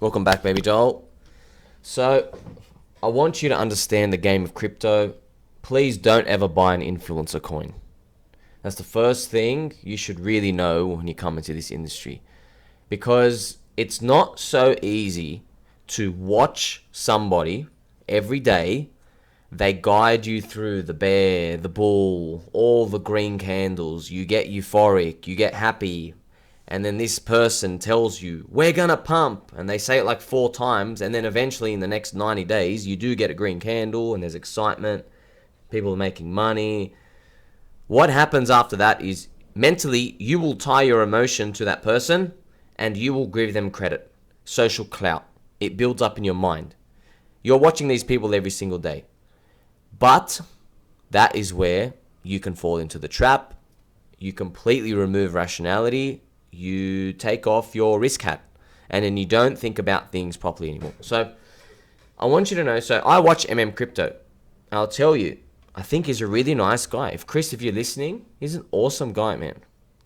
Welcome back, baby doll. So, I want you to understand the game of crypto. Please don't ever buy an influencer coin. That's the first thing you should really know when you come into this industry. Because it's not so easy to watch somebody every day. They guide you through the bear, the bull, all the green candles. You get euphoric, you get happy. And then this person tells you, we're going to pump. And they say it like 4 times. And then eventually in the next 90 days, you do get a green candle and there's excitement. People are making money. What happens after that is mentally, you will tie your emotion to that person and you will give them credit. Social clout. It builds up in your mind. You're watching these people every single day. But that is where you can fall into the trap. You completely remove rationality. You take off your risk hat and then you don't think about things properly anymore. So I want you to know, so I watch Crypto. I'll tell you, I think he's a really nice guy. If you're listening, he's an awesome guy, man.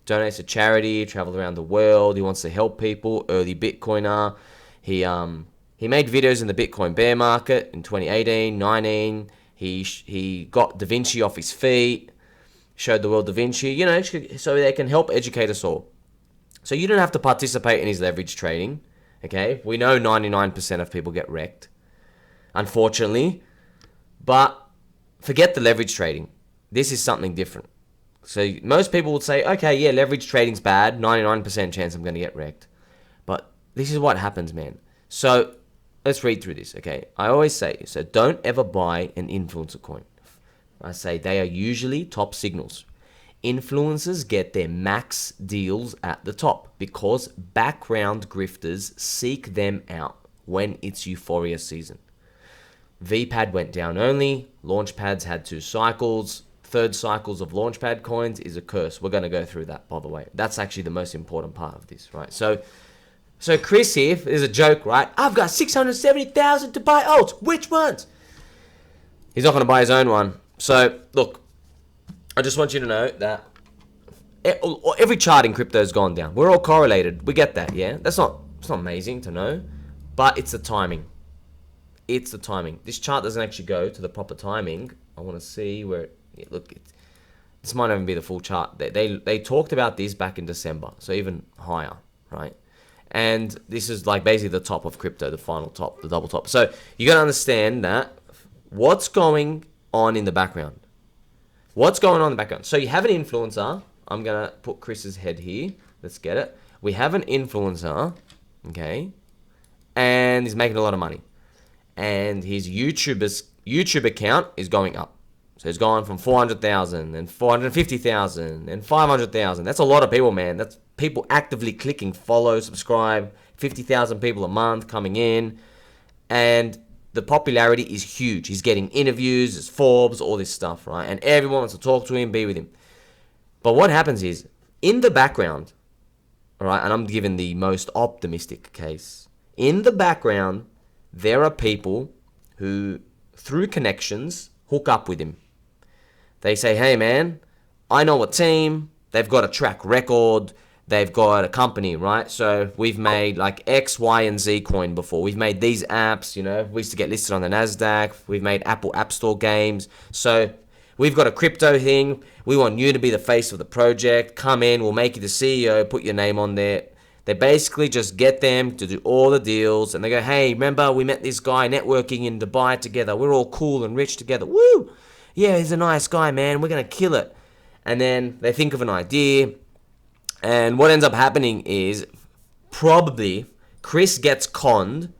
Donates to charity, travels around the world. He wants to help people, early Bitcoiner. He made videos in the Bitcoin bear market in 2018, 19. He got Da Vinci off his feet, showed the world Da Vinci, so they can help educate us all. So you don't have to participate in his leverage trading, okay? We know 99% of people get wrecked, unfortunately. But forget the leverage trading. This is something different. So most people would say, okay, yeah, leverage trading's bad, 99% chance I'm going to get wrecked. But this is what happens, man. So let's read through this, okay? I always say, so don't ever buy an influencer coin. I say they are usually top signals. Influencers get their max deals at the top because background grifters seek them out when it's euphoria season. VPAD went down only. Launchpads had 2 cycles. 3rd cycles of Launchpad coins is a curse. We're going to go through that, by the way. That's actually the most important part of this, right? So Chris here, there's a joke, right? I've got 670,000 to buy alts. Which ones? He's not going to buy his own one. So, look, I just want you to know that every chart in crypto has gone down. We're all correlated. We get that, yeah? It's not amazing to know, but it's the timing. It's the timing. This chart doesn't actually go to the proper timing. I want to see where, this might even be the full chart. They talked about this back in December, so even higher, right? And this is like basically the top of crypto, the final top, the double top. So you got to understand that what's going on in the background. What's going on in the background? So you have an influencer. I'm going to put Chris's head here. Let's get it. We have an influencer, okay? And he's making a lot of money. And his YouTube account is going up. So he's gone from 400,000 and 450,000 and 500,000. That's a lot of people, man. That's people actively clicking follow, subscribe, 50,000 people a month coming in. And the popularity is huge. He's getting interviews, there's Forbes, all this stuff, right? And everyone wants to talk to him, be with him. But what happens is, in the background, all right, and I'm giving the most optimistic case. In the background, there are people who, through connections, hook up with him. They say, hey, man, I know a team. They've got a track record. They've got a company, right? So we've made like X, Y, and Z coin before. We've made these apps, we used to get listed on the NASDAQ. We've made Apple App Store games. So we've got a crypto thing. We want you to be the face of the project. Come in, we'll make you the CEO, put your name on there. They basically just get them to do all the deals. And they go, hey, remember we met this guy networking in Dubai together. We're all cool and rich together. Woo! Yeah, he's a nice guy, man. We're going to kill it. And then they think of an idea. And what ends up happening is probably Chris gets conned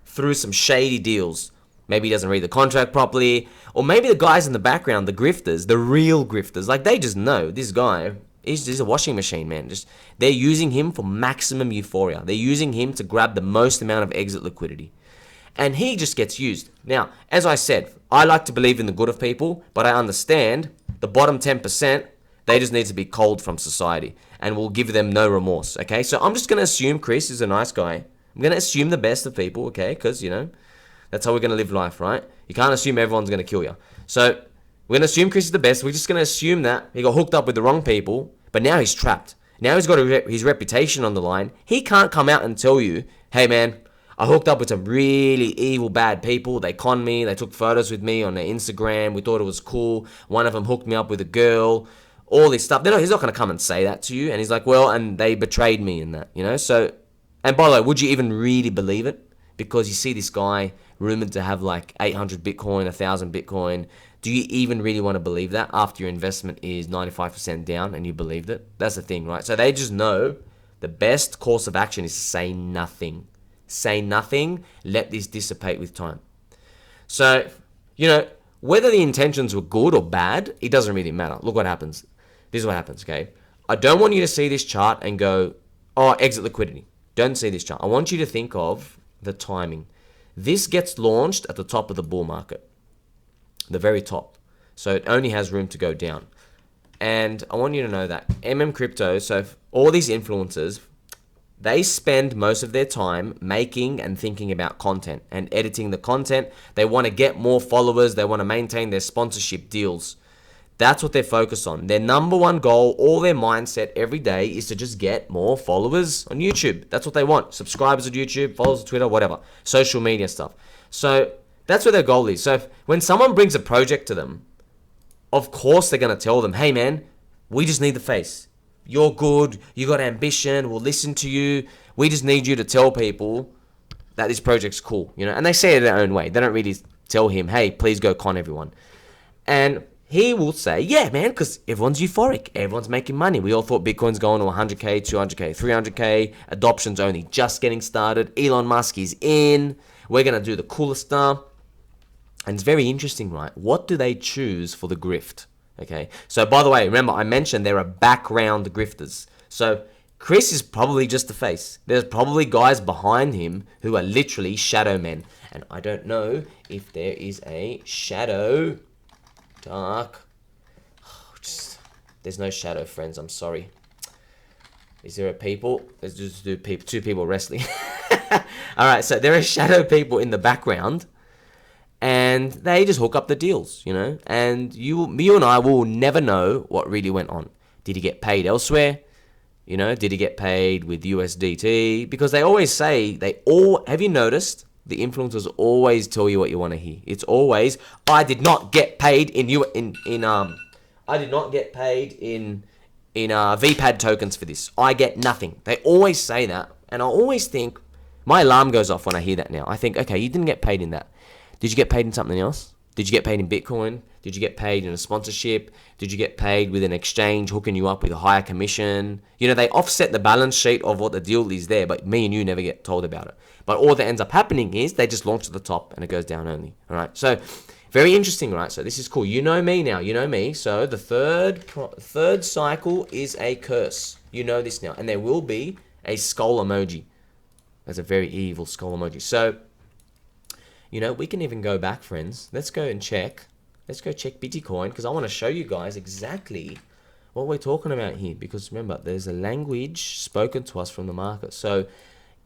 through some shady deals. Maybe he doesn't read the contract properly. Or maybe the guys in the background, the grifters, the real grifters, like they just know this guy is a washing machine, man. They're using him for maximum euphoria. They're using him to grab the most amount of exit liquidity. And he just gets used. Now, as I said, I like to believe in the good of people, but I understand the bottom 10%, they just need to be cold from society. And we'll give them no remorse, okay? So I'm just going to assume Chris is a nice guy. I'm going to assume the best of people, okay? Because, that's how we're going to live life, right? You can't assume everyone's going to kill you. So we're going to assume Chris is the best. We're just going to assume that he got hooked up with the wrong people, but now he's trapped. Now he's got his reputation on the line. He can't come out and tell you, hey, man, I hooked up with some really evil, bad people. They conned me. They took photos with me on their Instagram. We thought it was cool. One of them hooked me up with a girl. All this stuff. He's not going to come and say that to you. And he's like, well, and they betrayed me in that, So, and by the way, would you even really believe it? Because you see this guy rumored to have like 800 Bitcoin, 1,000 Bitcoin. Do you even really want to believe that after your investment is 95% down and you believed it? That's the thing, right? So they just know the best course of action is say nothing. Say nothing. Let this dissipate with time. So, whether the intentions were good or bad, it doesn't really matter. Look what happens. This is what happens, okay? I don't want you to see this chart and go, oh, exit liquidity. Don't see this chart. I want you to think of the timing. This gets launched at the top of the bull market, the very top. So it only has room to go down. And I want you to know that Crypto, so all these influencers, they spend most of their time making and thinking about content and editing the content. They want to get more followers. They want to maintain their sponsorship deals. That's what they're focused on. Their number one goal, all their mindset every day is to just get more followers on YouTube. That's what they want. Subscribers on YouTube, followers on Twitter, whatever. Social media stuff. So that's what their goal is. So when someone brings a project to them, of course they're going to tell them, hey man, we just need the face. You're good. You got ambition. We'll listen to you. We just need you to tell people that this project's cool, And they say it their own way. They don't really tell him, hey, please go con everyone. And he will say, yeah, man, because everyone's euphoric. Everyone's making money. We all thought Bitcoin's going to 100K, 200K, 300K. Adoption's only just getting started. Elon Musk is in. We're going to do the coolest stuff. And it's very interesting, right? What do they choose for the grift? Okay. So by the way, remember I mentioned there are background grifters. So Chris is probably just the face. There's probably guys behind him who are literally shadow men. And I don't know if there is a shadow dark. There's no shadow, friends. I'm sorry. Is there a people? Let's just do two people wrestling. All right. So there are shadow people in the background. And they just hook up the deals, And you and I will never know what really went on. Did he get paid elsewhere? Did he get paid with USDT? Because they always say, have you noticed? The influencers always tell you what you want to hear. It's always, I did not get paid in VPAD tokens for this. I get nothing. They always say that. And I always think, my alarm goes off when I hear that now. I think, okay, you didn't get paid in that. Did you get paid in something else? Did you get paid in Bitcoin? Did you get paid in a sponsorship? Did you get paid with an exchange hooking you up with a higher commission? They offset the balance sheet of what the deal is there, but me and you never get told about it. But all that ends up happening is they just launch to the top and it goes down only. All right. So very interesting, right? So this is cool. You know me now. You know me. So the third cycle is a curse. You know this now. And there will be a skull emoji. That's a very evil skull emoji. So we can even go back, friends. Let's go and check. Let's go check Bitcoin because I want to show you guys exactly what we're talking about here. Because remember, there's a language spoken to us from the market. So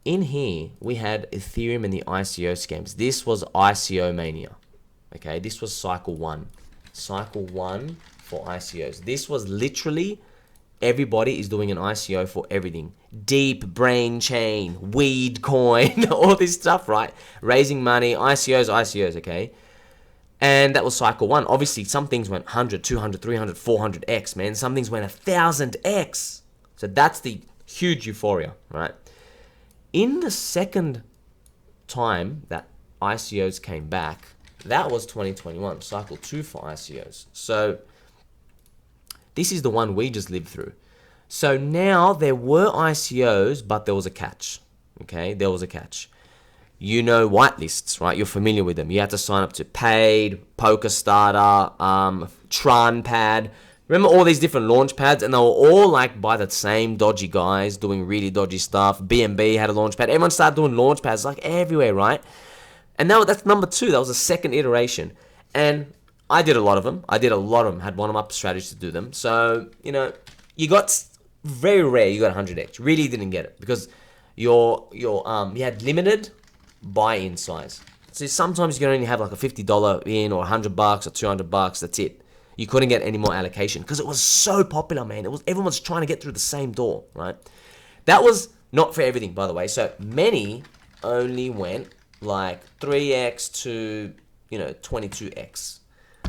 in here, we had Ethereum and the ICO scams. This was ICO mania. Okay, this was cycle one. Cycle one for ICOs. This was literally everybody is doing an ICO for everything. Deep brain chain, weed coin, all this stuff, right? Raising money, ICOs, okay? And that was cycle one. Obviously, some things went 100, 200, 300, 400x, man. Some things went 1,000x. So that's the huge euphoria, right? In the second time that ICOs came back, that was 2021, cycle two for ICOs. So this is the one we just lived through. So now there were ICOs, but there was a catch. Okay, there was a catch. Whitelists, right? You're familiar with them. You had to sign up to Paid, Poker Starter, Launchpad. Remember all these different Launchpads, and they were all like by the same dodgy guys doing really dodgy stuff. BNB had a Launchpad. Everyone started doing Launchpads like everywhere, right? And now that's number two. That was the second iteration. And I did a lot of them. Had one-up strategies to do them. So, you got very rare. You got 100x. Really didn't get it because you had limited buy-in size. So sometimes you can only have like a $50 in or $100 or $200. That's it. You couldn't get any more allocation because it was so popular, man. Everyone was trying to get through the same door, right? That was not for everything, by the way. So many only went like 3x to, 22x.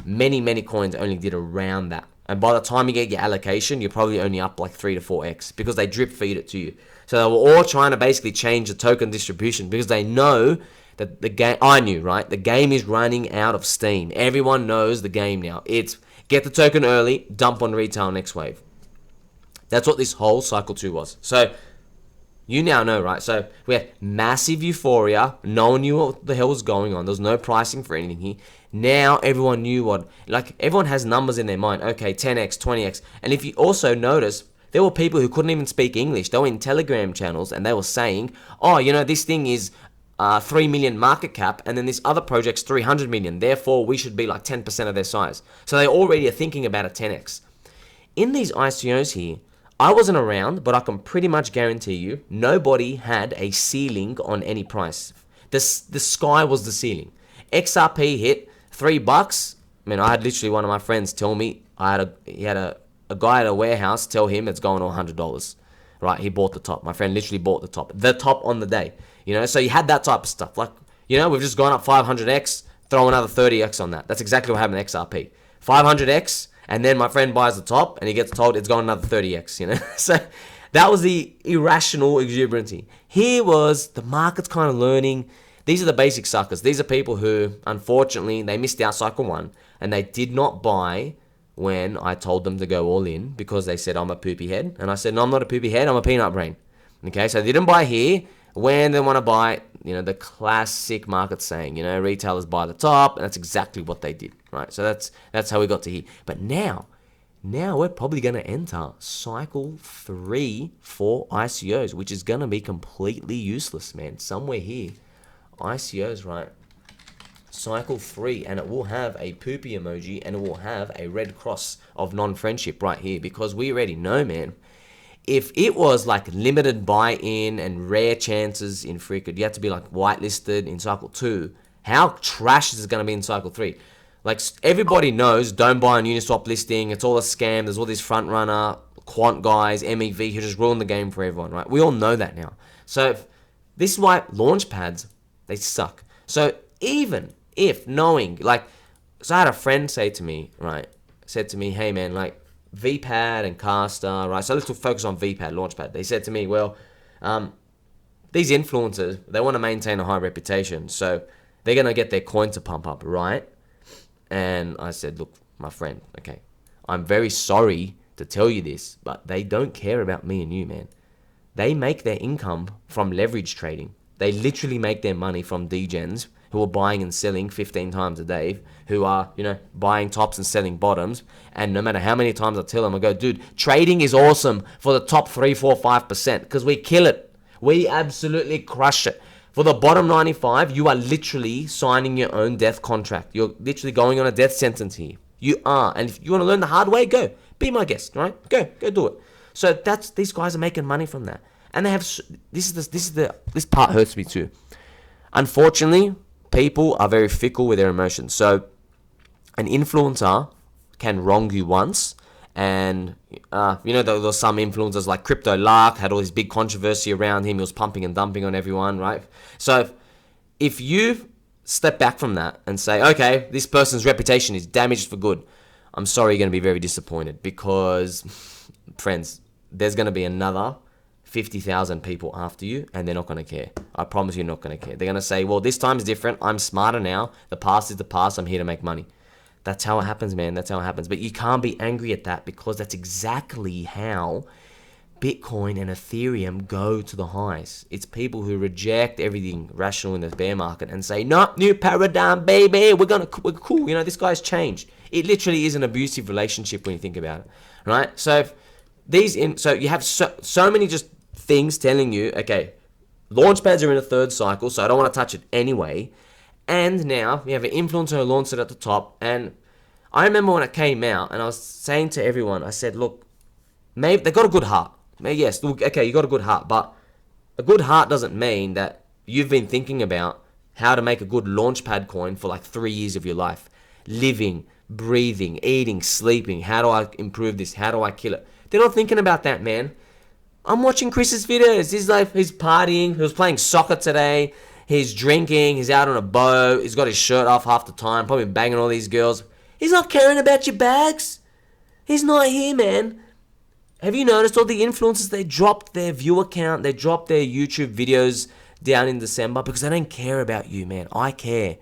Many coins only did around that. And by the time you get your allocation, you're probably only up like 3 to 4x because they drip feed it to you. So they were all trying to basically change the token distribution because they know that the game, I knew, right? The game is running out of steam. Everyone knows the game now. It's get the token early, dump on retail next wave. That's what this whole cycle 2 was. So you now know, right? So we had massive euphoria. No one knew what the hell was going on. There was no pricing for anything here. Now everyone knew everyone has numbers in their mind. Okay, 10x, 20x. And if you also notice, there were people who couldn't even speak English. They were in Telegram channels and they were saying, oh, this thing is 3 million market cap and then this other project's 300 million. Therefore, we should be like 10% of their size. So they already are thinking about a 10x. In these ICOs here, I wasn't around, but I can pretty much guarantee you nobody had a ceiling on any price. The sky was the ceiling. XRP hit $3. Man, I had literally one of my friends tell me he had a guy at a warehouse tell him it's going to $100. Right? He bought the top. My friend literally bought the top on the day. So you had that type of stuff. Like, we've just gone up 500x, throw another 30x on that. That's exactly what happened to XRP. 500x. And then my friend buys the top and he gets told it's gone another 30x, So that was the irrational exuberancy. Here was the market's kind of learning. These are the basic suckers. These are people who, unfortunately, they missed out cycle 1 and they did not buy when I told them to go all in because they said I'm a poopy head. And I said, no, I'm not a poopy head. I'm a peanut brain. Okay, so they didn't buy here when they want to buy, the classic market saying, retailers buy the top, and that's exactly what they did, right? So that's how we got to here. But now we're probably going to enter cycle 3 for ICOs, which is going to be completely useless, man. Somewhere here, ICOs, right? Cycle 3, and it will have a poopy emoji, and it will have a red cross of non-friendship right here, because we already know, man. If it was like limited buy-in and rare chances in Freakout, you have to be like whitelisted in cycle 2. How trash is it going to be in cycle 3? Like, everybody knows, don't buy on Uniswap listing. It's all a scam. There's all these front runner, quant guys, MEV who just ruin the game for everyone, right? We all know that now. So this is why Launchpads, they suck. So even if knowing, so I had a friend say to me, right, said to me, hey man, VPAD and Caster, right? So let's focus on VPAD, Launchpad. They said to me, well, these influencers, they want to maintain a high reputation, so they're going to get their coin to pump up, right? And I said, look, my friend, okay, I'm very sorry to tell you this, but they don't care about me and you, man. They make their income from leverage trading. They literally make their money from degens who are buying and selling 15 times a day, who are, buying tops and selling bottoms. And no matter how many times I tell them, I go, dude, trading is awesome for the top 3, 4, 5% because we kill it. We absolutely crush it. For the bottom 95, you are literally signing your own death contract. You're literally going on a death sentence here. You are. And if you want to learn the hard way, go. Be my guest, right? Go do it. So these guys are making money from that. And they have, this part hurts me too. Unfortunately, people are very fickle with their emotions. So an influencer can wrong you once. And, there was some influencers like Crypto Lark, had all this big controversy around him. He was pumping and dumping on everyone, right? So if you step back from that and say, okay, this person's reputation is damaged for good, I'm sorry, you're going to be very disappointed because, friends, there's going to be another 50,000 people after you and they're not going to care. I promise you're not going to care. They're going to say, well, this time is different. I'm smarter now. The past is the past. I'm here to make money. That's how it happens, man. That's how it happens. But you can't be angry at that because that's exactly how Bitcoin and Ethereum go to the highs. It's people who reject everything rational in the bear market and say, no, new paradigm, baby. We're cool. This guy's changed. It literally is an abusive relationship when you think about it, right? So you have so many just things telling you, okay, Launchpads are in a third cycle, so I don't want to touch it anyway. And now we have an influencer who launched it at the top. And I remember when it came out, and I was saying to everyone, I said, look, maybe they got a good heart. Maybe, yes, look, okay, you got a good heart, but a good heart doesn't mean that you've been thinking about how to make a good Launchpad coin for like 3 years of your life. Living, breathing, eating, sleeping. How do I improve this? How do I kill it? They're not thinking about that, man. I'm watching Chris's videos. He's partying. He was playing soccer today. He's drinking. He's out on a boat. He's got his shirt off half the time. Probably banging all these girls. He's not caring about your bags. He's not here, man. Have you noticed all the influencers, they dropped their viewer count, they dropped their YouTube videos down in December because they don't care about you, man. I care.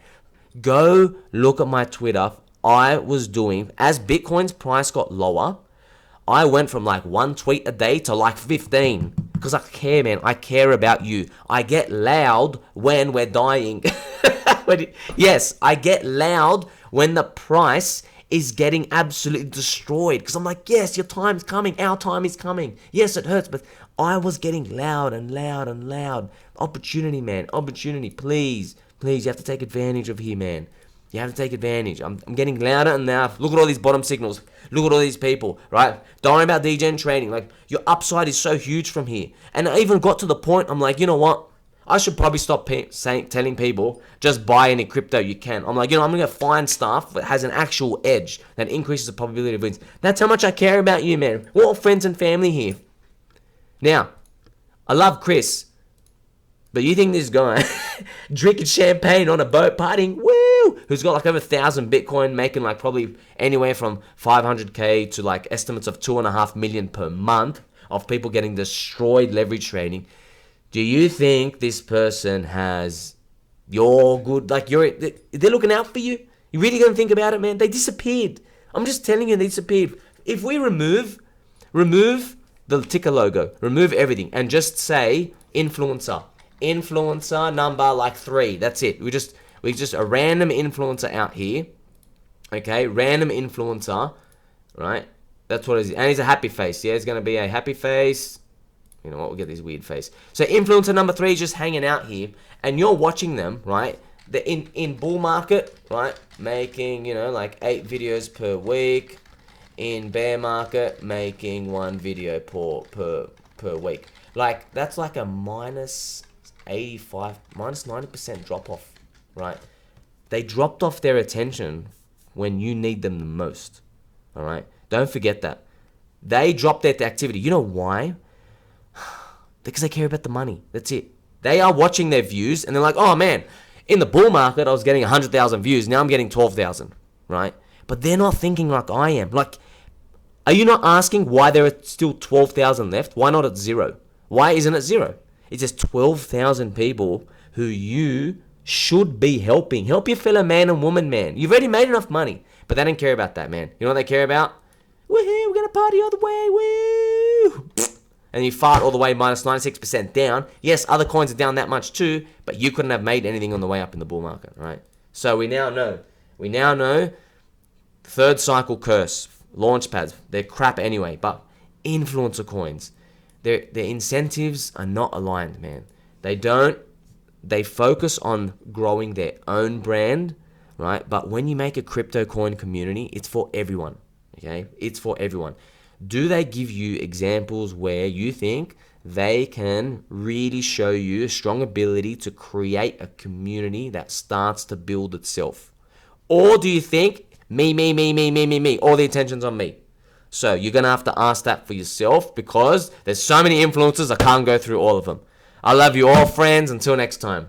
Go look at my Twitter. I was doing, as Bitcoin's price got lower, I went from like 1 tweet a day to like 15 because I care, man. I care about you. I get loud when we're dying. Yes, I get loud when the price is getting absolutely destroyed because I'm like, yes, your time's coming. Our time is coming. Yes, it hurts, but I was getting loud and loud and loud. Opportunity, man. Opportunity. Please, please, you have to take advantage of here, man. You have to take advantage. I'm getting louder and louder. Look at all these bottom signals. Look at all these people, right? Don't worry about DGen trading. Like, your upside is so huge from here. And I even got to the point, I'm like, you know what? I should probably stop telling people, just buy any crypto you can. I'm like, I'm going to find stuff that has an actual edge that increases the probability of wins. That's how much I care about you, man. We're all friends and family here. Now, I love Chris. But you think this guy drinking champagne on a boat, partying, woo, who's got like over 1,000 Bitcoin, making like probably anywhere from 500K to like estimates of 2.5 million per month of people getting destroyed leverage trading. Do you think this person has your good, like they're looking out for you? You really gonna think about it, man? They disappeared. I'm just telling you, they disappeared. If we remove the ticker logo, remove everything, and just say influencer number like 3. That's it. We just a random influencer out here. Okay, random influencer, right? That's what it is. And he's a happy face. Yeah, it's gonna be a happy face. You know what? We'll get this weird face. So influencer number 3 is just hanging out here, and you're watching them, right? The in bull market, right? Making like 8 videos per week. In bear market, making 1 video per week. Like that's like a minus 90% drop off, right? They dropped off their attention when you need them the most. All right, don't forget that. They dropped their activity. You know why? Because they care about the money. That's it. They are watching their views and they're like, oh man, in the bull market I was getting 100,000 views. Now I'm getting 12,000, right? But they're not thinking like I am. Like, are you not asking why there are still 12,000 left? Why not at 0? Why isn't it 0? It's just 12,000 people who you should be helping. Help your fellow man and woman, man. You've already made enough money. But they don't care about that, man. You know what they care about? Woohoo, we're going to party all the way, woo! And you fart all the way minus 96% down. Yes, other coins are down that much too, but you couldn't have made anything on the way up in the bull market, right? So we now know. Third cycle curse. Launchpads. They're crap anyway, but influencer coins. Their incentives are not aligned, man. They focus on growing their own brand, right? But when you make a crypto coin community, it's for everyone, okay? It's for everyone. Do they give you examples where you think they can really show you a strong ability to create a community that starts to build itself? Or do you think, me, all the attention's on me? So you're going to have to ask that for yourself because there's so many influencers, I can't go through all of them. I love you all, friends. Until next time.